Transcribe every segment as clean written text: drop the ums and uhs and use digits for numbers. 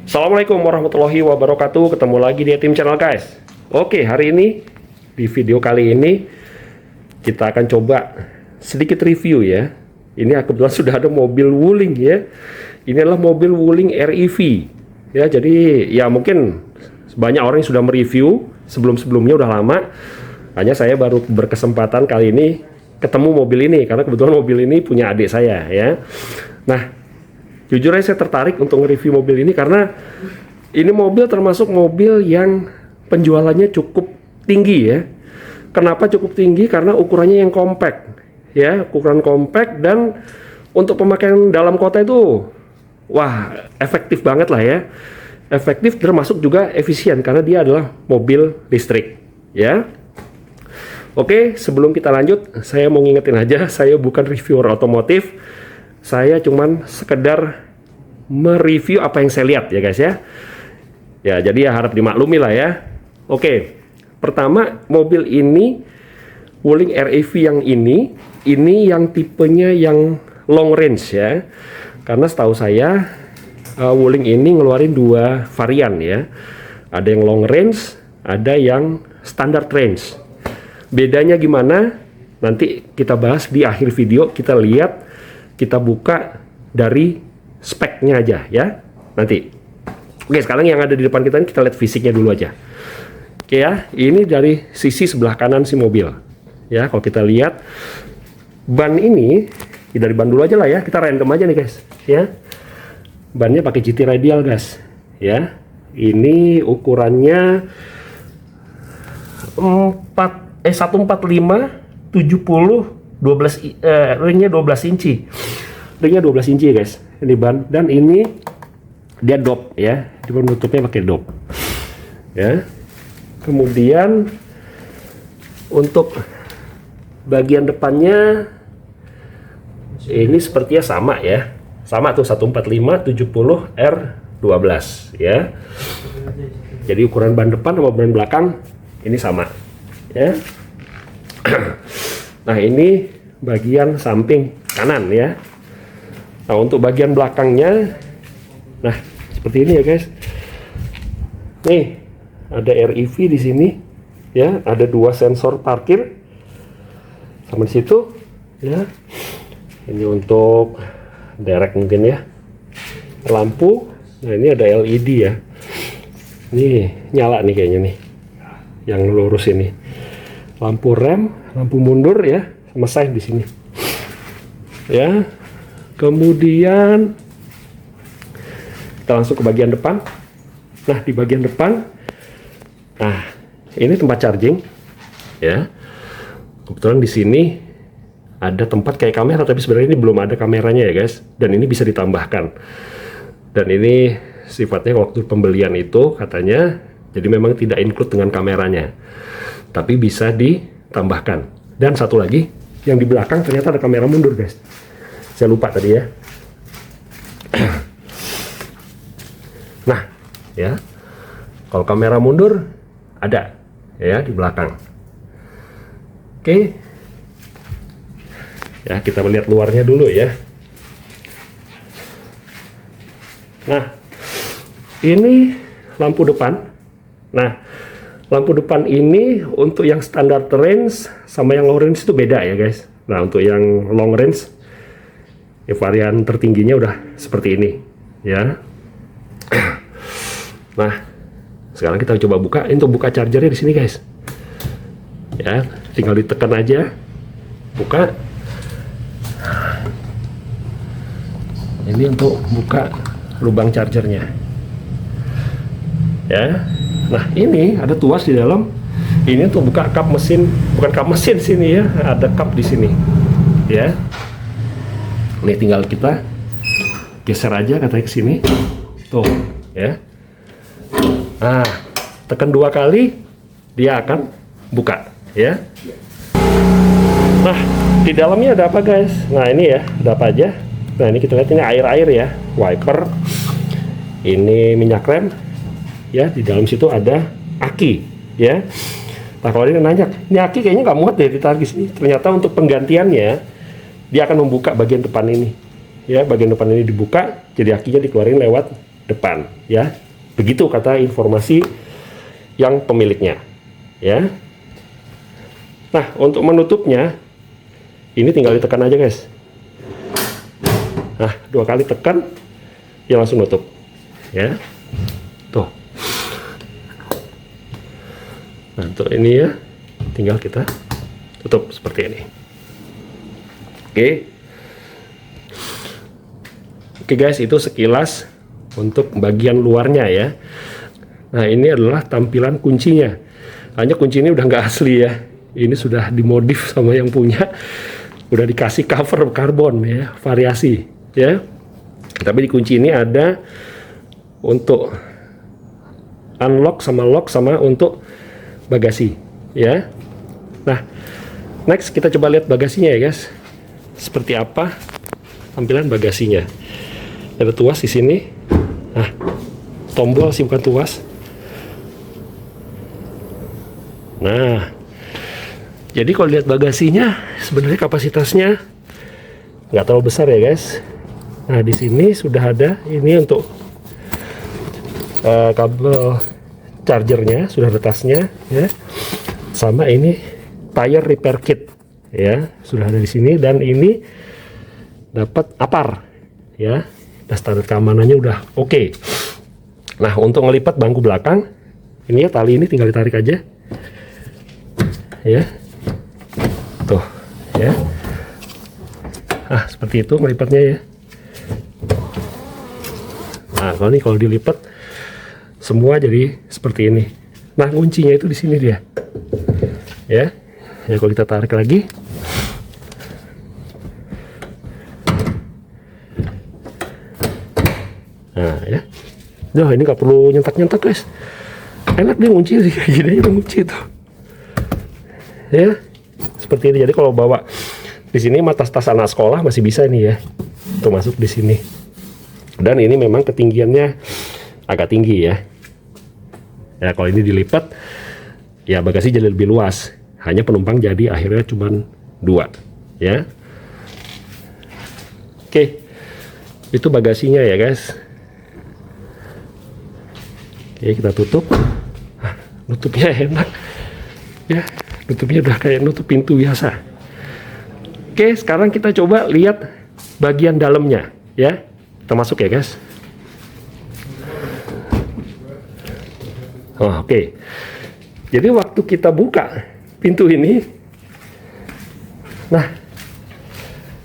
Assalamualaikum warahmatullahi wabarakatuh. Ketemu lagi di Tim Channel guys. Oke, hari ini di video kali ini kita akan coba sedikit review ya. Ini kebetulan sudah ada mobil Wuling ya. Ini adalah mobil Wuling REV ya. Jadi ya mungkin banyak orang yang sudah mereview sebelum-sebelumnya udah lama. Hanya saya baru berkesempatan kali ini ketemu mobil ini karena kebetulan mobil ini punya adik saya ya. Nah, jujur aja saya tertarik untuk nge-review mobil ini karena ini mobil termasuk mobil yang penjualannya cukup tinggi ya. Kenapa cukup tinggi? Karena ukurannya yang compact ya, ukuran compact dan untuk pemakaian dalam kota itu wah, efektif banget lah ya. Efektif termasuk juga efisien karena dia adalah mobil listrik ya. Oke, sebelum kita lanjut, saya mau ngingetin aja, saya bukan reviewer otomotif. Saya cuman sekedar mereview apa yang saya lihat ya guys ya. Ya, jadi ya harap dimaklumi lah ya. Oke, pertama mobil ini Wuling REV yang ini yang tipenya yang long range ya. Karena setahu saya Wuling ini ngeluarin dua varian ya. Ada yang long range, ada yang standard range. Bedanya gimana? Nanti kita bahas di akhir video, kita lihat, kita buka dari speknya aja ya nanti. Oke, sekarang yang ada di depan kita ini kita lihat fisiknya dulu aja. Oke ya, ini dari sisi sebelah kanan si mobil ya. Kalau kita lihat ban ini dari ban dulu aja lah ya, kita random aja nih guys ya. Bannya pakai GT radial guys ya. Ini ukurannya 145 70 12 ringnya 12 inci. Ringnya 12 inci guys. Ini ban dan ini dia dop ya. Di penutupnya pakai dop. Ya. Kemudian untuk bagian depannya ini sepertinya sama ya. Sama tuh 145 70 R12 ya. Jadi ukuran ban depan sama ban belakang ini sama ya. Nah, ini bagian samping kanan ya. Nah, untuk bagian belakangnya, nah seperti ini ya guys. Nih ada REV di sini ya, ada dua sensor parkir sama di situ ya. Ini untuk direct mungkin ya. Lampu, nah ini ada LED ya. Ini nyala nih kayaknya nih, yang lurus ini. Lampu rem, lampu mundur ya, sama side di sini. Ya. Kemudian kita langsung ke bagian depan. Nah, di bagian depan, nah ini tempat charging, ya. Kebetulan di sini ada tempat kayak kamera, tapi sebenarnya ini belum ada kameranya ya guys. Dan ini bisa ditambahkan. Dan ini sifatnya waktu pembelian itu katanya, jadi memang tidak include dengan kameranya, tapi bisa ditambahkan. Dan satu lagi, yang di belakang ternyata ada kamera mundur guys. Saya lupa tadi ya. Nah, ya. Kalau kamera mundur ada ya di belakang. Oke. Ya, kita melihat luarnya dulu ya. Nah, ini lampu depan. Nah, lampu depan ini untuk yang standard range sama yang long range itu beda ya guys. Nah, untuk yang long range ya, varian tertingginya udah seperti ini ya. Nah, sekarang kita coba buka. Ini untuk buka chargernya di sini guys ya, tinggal ditekan aja, buka. Ini untuk buka lubang chargernya ya. Nah, ini ada tuas di dalam. Ini untuk buka kap mesin, bukan kap mesin sini ya, ada kap di sini ya. Ini tinggal kita geser aja katanya ke sini. Tuh, ya. Nah, tekan 2 kali dia akan buka, ya. Nah, di dalamnya ada apa, guys? Nah, ini ya, ada apa aja? Nah, ini kita lihat ini air-air ya, wiper. Ini minyak rem. Ya, di dalam situ ada aki, ya. Nah, kalau dia nanya, ini aki kayaknya nggak muat deh ditarik di sini. Ternyata untuk penggantiannya dia akan membuka bagian depan ini ya, bagian depan ini dibuka, jadi akinya dikeluarin lewat depan, ya. Begitu kata informasi yang pemiliknya, ya. Nah, untuk menutupnya ini tinggal ditekan aja, guys. Nah, 2 kali tekan dia langsung nutup, ya. Tuh. Nah, untuk ini ya tinggal kita tutup seperti ini. Oke. Oke guys, itu sekilas untuk bagian luarnya ya. Nah, ini adalah tampilan kuncinya. Hanya kunci ini udah nggak asli ya. Ini sudah dimodif sama yang punya. Udah dikasih cover karbon ya, variasi ya. Tapi di kunci ini ada untuk unlock sama lock sama untuk bagasi ya. Nah, next kita coba lihat bagasinya ya guys. Seperti apa tampilan bagasinya. Ada tuas di sini. Nah, tombol sih bukan tuas. Nah, jadi kalau lihat bagasinya sebenarnya kapasitasnya nggak terlalu besar ya guys. Nah, di sini sudah ada ini untuk kabel chargernya, sudah ada tasnya ya. Sama ini tire repair kit ya, sudah ada di sini, dan ini dapat apar ya. Nah, standar keamanannya udah oke. Nah, untuk ngelipat bangku belakang ini ya, tali ini tinggal ditarik aja ya, tuh ya. Seperti itu melipatnya ya. Nah, kalau dilipat semua jadi seperti ini. Nah, kuncinya itu di sini dia ya. Ya, kalau kita tarik lagi, nah ya, nah ini nggak perlu nyentak-nyentak guys, enak dia ngunci sih, kayak gini aja ngunci tuh ya, seperti ini. Jadi kalau bawa di sini tas anak sekolah masih bisa nih ya, tuh masuk di sini. Dan ini memang ketinggiannya agak tinggi ya. Ya, kalau ini dilipat ya bagasi jadi lebih luas. Hanya penumpang jadi akhirnya cuma 2 ya. Oke, itu bagasinya ya guys. Oke, kita tutup. Nutupnya enak ya, nutupnya udah kayak nutup pintu biasa. Oke, sekarang kita coba lihat bagian dalamnya ya. Kita masuk ya guys. Oke. Jadi waktu kita buka pintu ini, nah,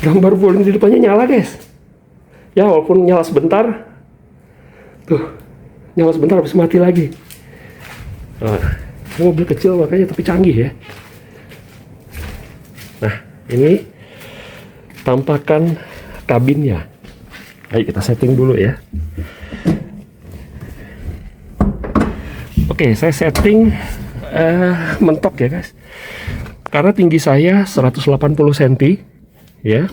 gambar volume di depannya nyala guys. Ya, walaupun nyala sebentar, tuh nyala sebentar habis mati lagi. Ini mobil kecil makanya tapi canggih ya. Nah, ini tampakan kabinnya. Ayo kita setting dulu ya. Oke, saya setting mentok ya guys, karena tinggi saya 180 cm ya,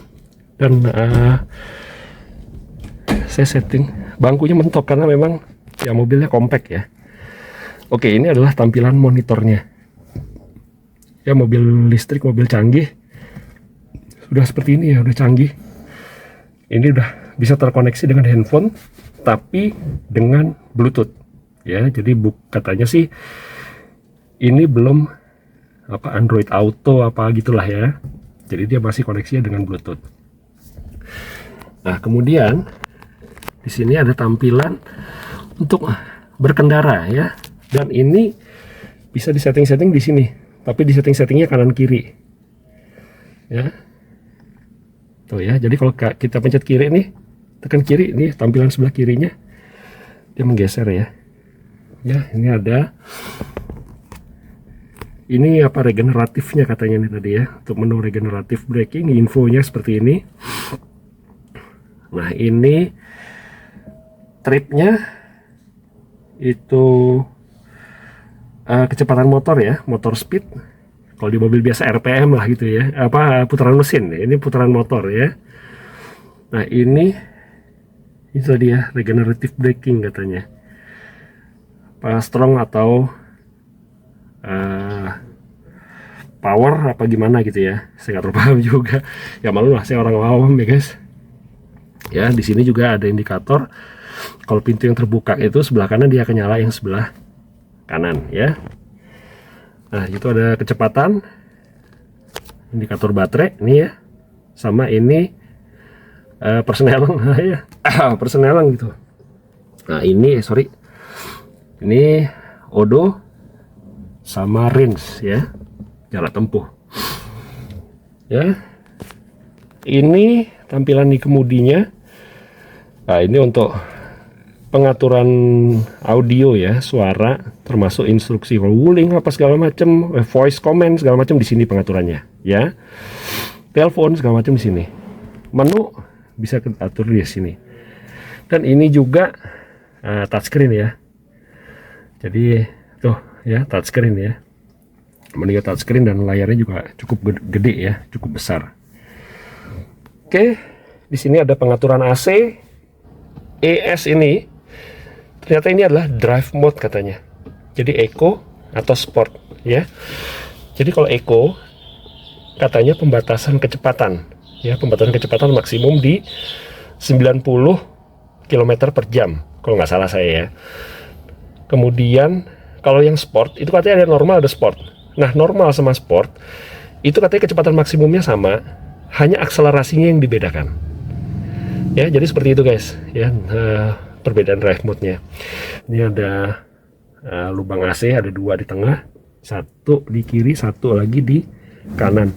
dan saya setting bangkunya mentok karena memang ya mobilnya compact ya. Oke, ini adalah tampilan monitornya ya. Mobil listrik, mobil canggih sudah seperti ini ya, udah canggih. Ini udah bisa terkoneksi dengan handphone tapi dengan Bluetooth ya. Jadi katanya sih ini belum Android Auto apa gitulah ya. Jadi dia masih koneksinya dengan Bluetooth. Nah, kemudian di sini ada tampilan untuk berkendara ya. Dan ini bisa disetting-setting di sini. Tapi di setting-settingnya kanan kiri. Ya. Tuh ya. Jadi kalau kita pencet kiri nih, tekan kiri, ini tampilan sebelah kirinya dia menggeser ya. Ya, ini ada ini regeneratifnya katanya nih tadi ya, untuk menu regeneratif braking. Infonya seperti ini. Nah, ini tripnya itu kecepatan motor ya, motor speed. Kalau di mobil biasa RPM lah gitu ya, putaran mesin. Ini putaran motor ya. Nah, ini itu dia regenerative braking katanya. Strong atau power apa gimana gitu ya, saya nggak terlalu paham juga ya, malu lah saya orang awam ya guys ya. Di sini juga ada indikator Kalau pintu yang terbuka itu sebelah kanan, dia akan nyala yang sebelah kanan ya. Nah, itu ada kecepatan, indikator baterai ini ya, sama ini persneling ya, persneling gitu. Nah ini ini odo sama range ya, jarak tempuh ya. Ini tampilan di kemudinya. Nah ini untuk pengaturan audio ya, suara, termasuk instruksi rolling apa segala macam, voice command segala macam di sini pengaturannya ya. Telepon segala macam di sini. Menu bisa atur di sini. Dan ini juga touchscreen ya. Jadi tuh ya, touchscreen ya. Menu touchscreen dan layarnya juga cukup gede ya, cukup besar. Oke, di sini ada pengaturan AC. ES ini ternyata ini adalah drive mode katanya. Jadi Eco atau Sport ya. Jadi kalau Eco katanya pembatasan kecepatan ya, pembatasan kecepatan maksimum di 90 km per jam kalau nggak salah saya ya. Kemudian kalau yang Sport itu katanya ada normal, ada Sport. Nah, normal sama Sport itu katanya kecepatan maksimumnya sama, hanya akselerasinya yang dibedakan ya. Jadi seperti itu guys ya, perbedaan drive mode-nya. Ini ada lubang AC, ada 2 di tengah, 1 di kiri, 1 lagi di kanan.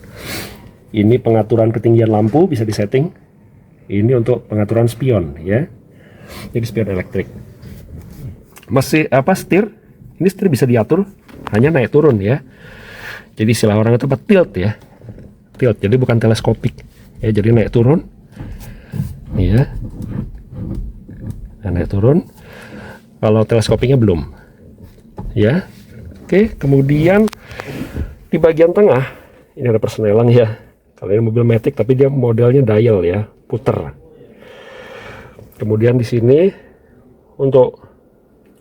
Ini pengaturan ketinggian lampu bisa disetting. Ini untuk pengaturan spion ya. Jadi spion elektrik. Masih setir? Ini setir bisa diatur, hanya naik turun ya. Jadi istilah orang itu tilt ya. Tilt, jadi bukan teleskopik ya, jadi naik turun ya. Nah, naik turun. Kalau teleskopiknya belum ya. Oke, kemudian di bagian tengah ini ada persneling ya. Kalau ini mobil matic tapi dia modelnya dial ya, puter. Kemudian di sini untuk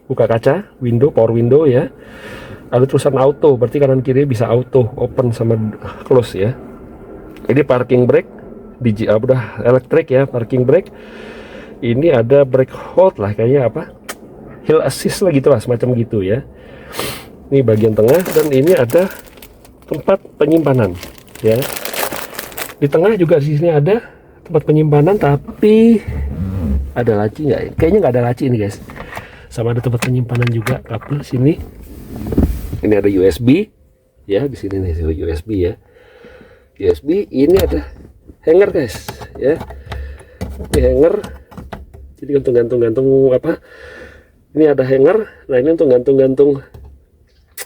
buka kaca, window, power window ya. Ada tulisan auto, berarti kanan kiri bisa auto, open sama close ya. Ini parking brake, udah elektrik ya, parking brake. Ini ada brake hold lah, kayaknya apa? Hill assist lah gitu lah, semacam gitu ya. Ini bagian tengah, dan ini ada tempat penyimpanan ya. Di tengah juga di sini ada tempat penyimpanan, tapi ada laci nggak? Kayaknya nggak ada laci ini guys. Sama ada tempat penyimpanan juga, kabel sini. Ini ada USB ya, di sini nih USB ya. USB, ini ada hanger guys ya. Ini hanger, jadi gantung-gantung apa? Ini ada hanger. Nah ini untuk gantung-gantung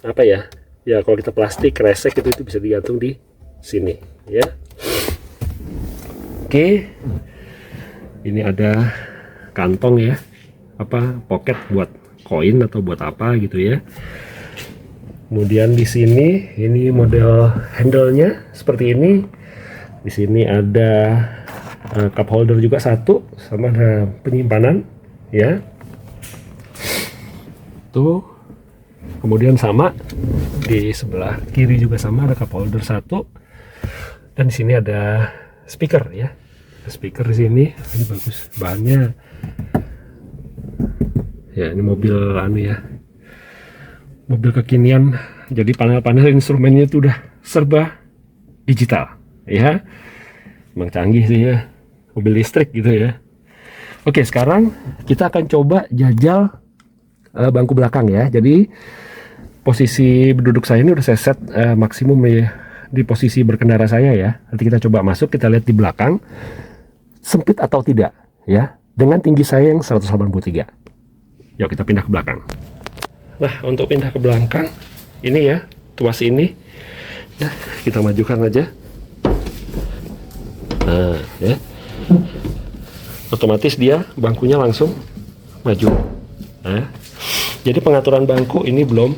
apa ya? Ya kalau kita plastik kresek itu bisa digantung di sini ya. Oke, ini ada kantong ya, apa pocket buat koin atau buat apa gitu ya. Kemudian di sini ini model handle-nya seperti ini. Di sini ada cup holder juga 1, sama ada penyimpanan ya. Tuh. Kemudian sama di sebelah kiri juga sama, ada cup holder 1. Dan di sini ada speaker ya. Speaker di sini. Ini bagus bahannya. Ya, ini mobil ya. Mobil kekinian, jadi panel-panel instrumennya itu udah serba digital ya. Emang canggih sih ya, mobil listrik gitu ya. Oke, sekarang kita akan coba jajal bangku belakang ya. Jadi posisi duduk saya ini udah saya set maksimum ya, di posisi berkendara saya ya. Nanti kita coba masuk, kita lihat di belakang sempit atau tidak ya, dengan tinggi saya yang 183. Yuk kita pindah ke belakang. Nah, untuk pindah ke belakang ini ya, tuas ini ya, kita majukan aja. Nah ya, otomatis dia bangkunya langsung maju. Nah, jadi pengaturan bangku ini belum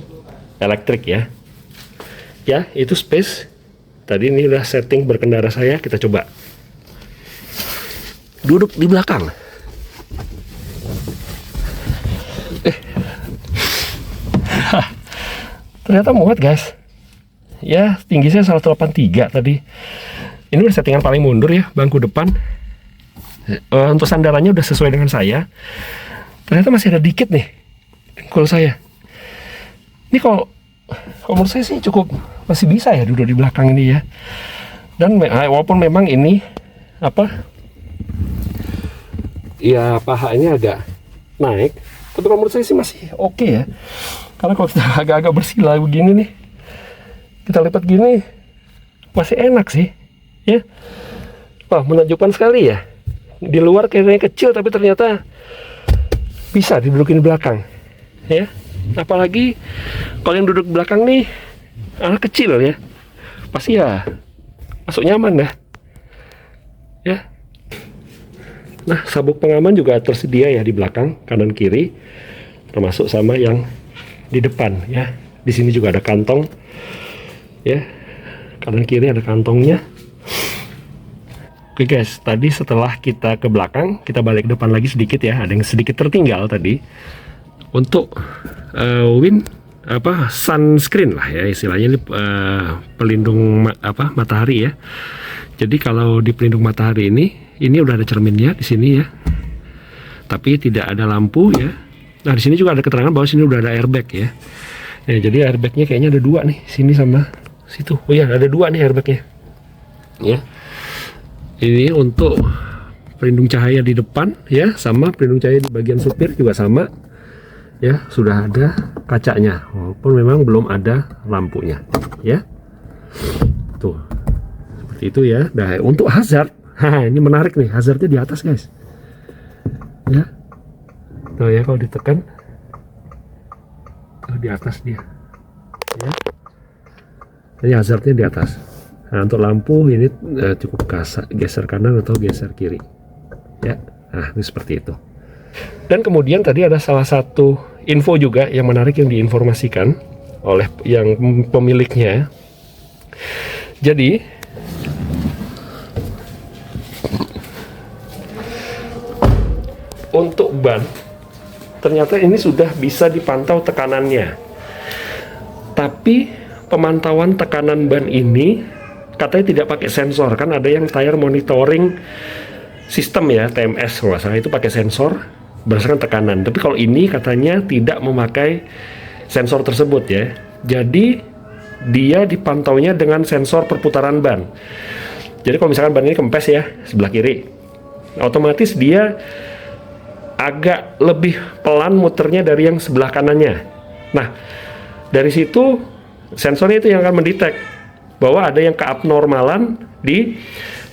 elektrik ya. Ya, itu space. Tadi ini udah setting berkendara saya, kita coba duduk di belakang. Ternyata muat guys ya, tinggi saya 183 tadi. Ini udah settingan paling mundur ya, bangku depan. Untuk sandarannya udah sesuai dengan saya. ternyata masih ada dikit nih dengkul saya. Ini kalau menurut saya sih cukup masih bisa ya duduk di belakang ini ya. Dan walaupun memang ini apa ya, pahanya agak naik, tapi kalau menurut saya sih masih oke ya. Karena kalau kita agak-agak bersila begini nih, kita lipat gini masih enak sih ya. Wah, menakjubkan sekali ya. Di luar kayaknya kecil, tapi ternyata bisa didudukin di belakang ya. Apalagi kalau yang duduk belakang nih anak kecil ya, pasti ya masuk nyaman dah ya. Nah, sabuk pengaman juga tersedia ya di belakang, kanan kiri, termasuk sama yang di depan ya. Di sini juga ada kantong ya, kanan kiri ada kantongnya. Oke guys, tadi setelah kita ke belakang, kita balik depan lagi sedikit ya. Ada yang sedikit tertinggal tadi untuk sunscreen lah ya, istilahnya ini pelindung matahari ya. Jadi kalau di pelindung matahari ini udah ada cerminnya di sini ya, tapi tidak ada lampu ya. Nah, di sini juga ada keterangan bahwa sini udah ada airbag ya. Ya, jadi airbagnya kayaknya ada dua nih, sini sama situ. Oh ya, ada dua nih airbagnya ya. Ini untuk pelindung cahaya di depan ya, sama pelindung cahaya di bagian supir juga sama ya, sudah ada kacanya walaupun memang belum ada lampunya ya. Tuh, seperti itu ya. Nah, untuk hazard, ini menarik nih, hazardnya di atas guys ya. Tuh ya, kalau ditekan tuh di atas dia ya. Ini hazardnya di atas. Nah, untuk lampu ini cukup geser kanan atau geser kiri ya. Nah, ini seperti itu. Dan kemudian tadi ada salah satu info juga yang menarik yang diinformasikan oleh yang pemiliknya. Jadi untuk ban ternyata ini sudah bisa dipantau tekanannya, tapi pemantauan tekanan ban ini katanya tidak pakai sensor. Kan ada yang tire monitoring sistem ya, TMS kalau nggak salah, itu pakai sensor berdasarkan tekanan. Tapi kalau ini katanya tidak memakai sensor tersebut ya. Jadi dia dipantaunya dengan sensor perputaran ban. Jadi kalau misalkan ban ini kempes ya sebelah kiri, otomatis dia agak lebih pelan muternya dari yang sebelah kanannya. Nah, dari situ sensornya itu yang akan mendetek bahwa ada yang keabnormalan di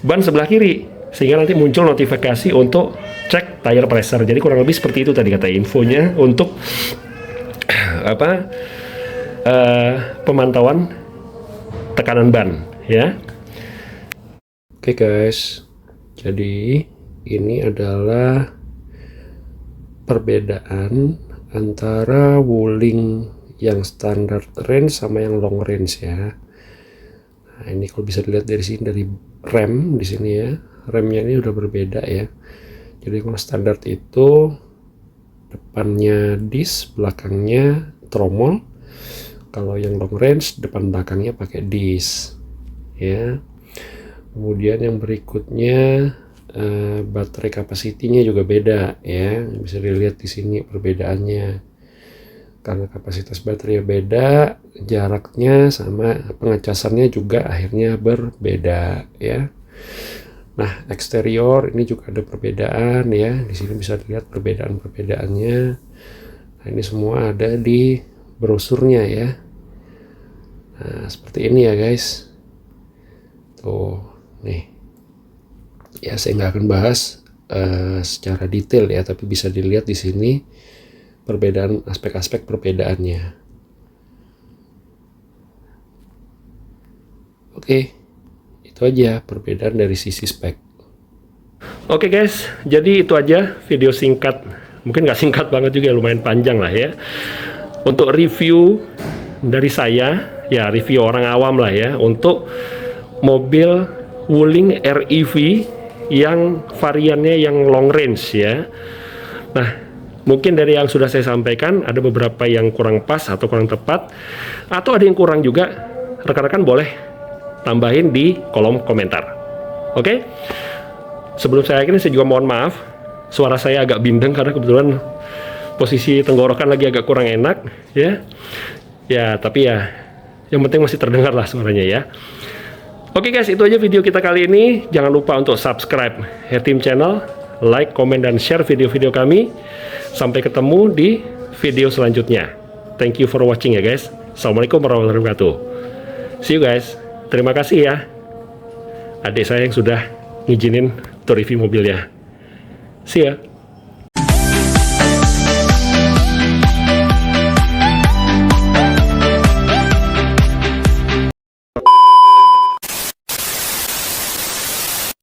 ban sebelah kiri, sehingga nanti muncul notifikasi untuk cek tire pressure. Jadi kurang lebih seperti itu tadi kata infonya untuk pemantauan tekanan ban ya. Oke guys, jadi ini adalah perbedaan antara Wuling yang standard range sama yang long range ya. Nah, ini kalau bisa dilihat dari sini, dari rem di sini ya, remnya ini udah berbeda ya. Jadi kalau standar itu depannya disc, belakangnya tromol. Kalau yang long range depan belakangnya pakai disc ya. Kemudian yang berikutnya baterai kapasitinya juga beda ya, bisa dilihat di sini perbedaannya. Karena kapasitas baterai beda, jaraknya sama pengecasannya juga akhirnya berbeda ya. Nah, eksterior ini juga ada perbedaan ya. Di sini bisa dilihat perbedaan-perbedaannya. Nah, ini semua ada di brosurnya ya. Nah, seperti ini ya guys. Tuh, nih. Ya, saya nggak akan bahas secara detail ya, tapi bisa dilihat di sini perbedaan, aspek-aspek perbedaannya. Oke, itu aja perbedaan dari sisi spek. Oke guys, jadi itu aja video singkat, mungkin nggak singkat banget juga, lumayan panjang lah ya, untuk review dari saya ya, review orang awam lah ya, untuk mobil Wuling REV yang variannya yang long range ya. Nah, mungkin dari yang sudah saya sampaikan ada beberapa yang kurang pas atau kurang tepat, atau ada yang kurang juga, rekan-rekan boleh tambahin di kolom komentar. Oke? Sebelum saya akhiri, saya juga mohon maaf suara saya agak bindeng karena kebetulan posisi tenggorokan lagi agak kurang enak ya. Ya, tapi ya yang penting masih terdengar lah suaranya ya. Oke guys, itu aja video kita kali ini. Jangan lupa untuk subscribe Hertim Channel, like, komen, dan share video-video kami. Sampai ketemu di video selanjutnya. Thank you for watching ya guys. Assalamualaikum warahmatullahi wabarakatuh. See you guys. Terima kasih ya adik saya yang sudah ngizinin untuk review mobilnya. See ya.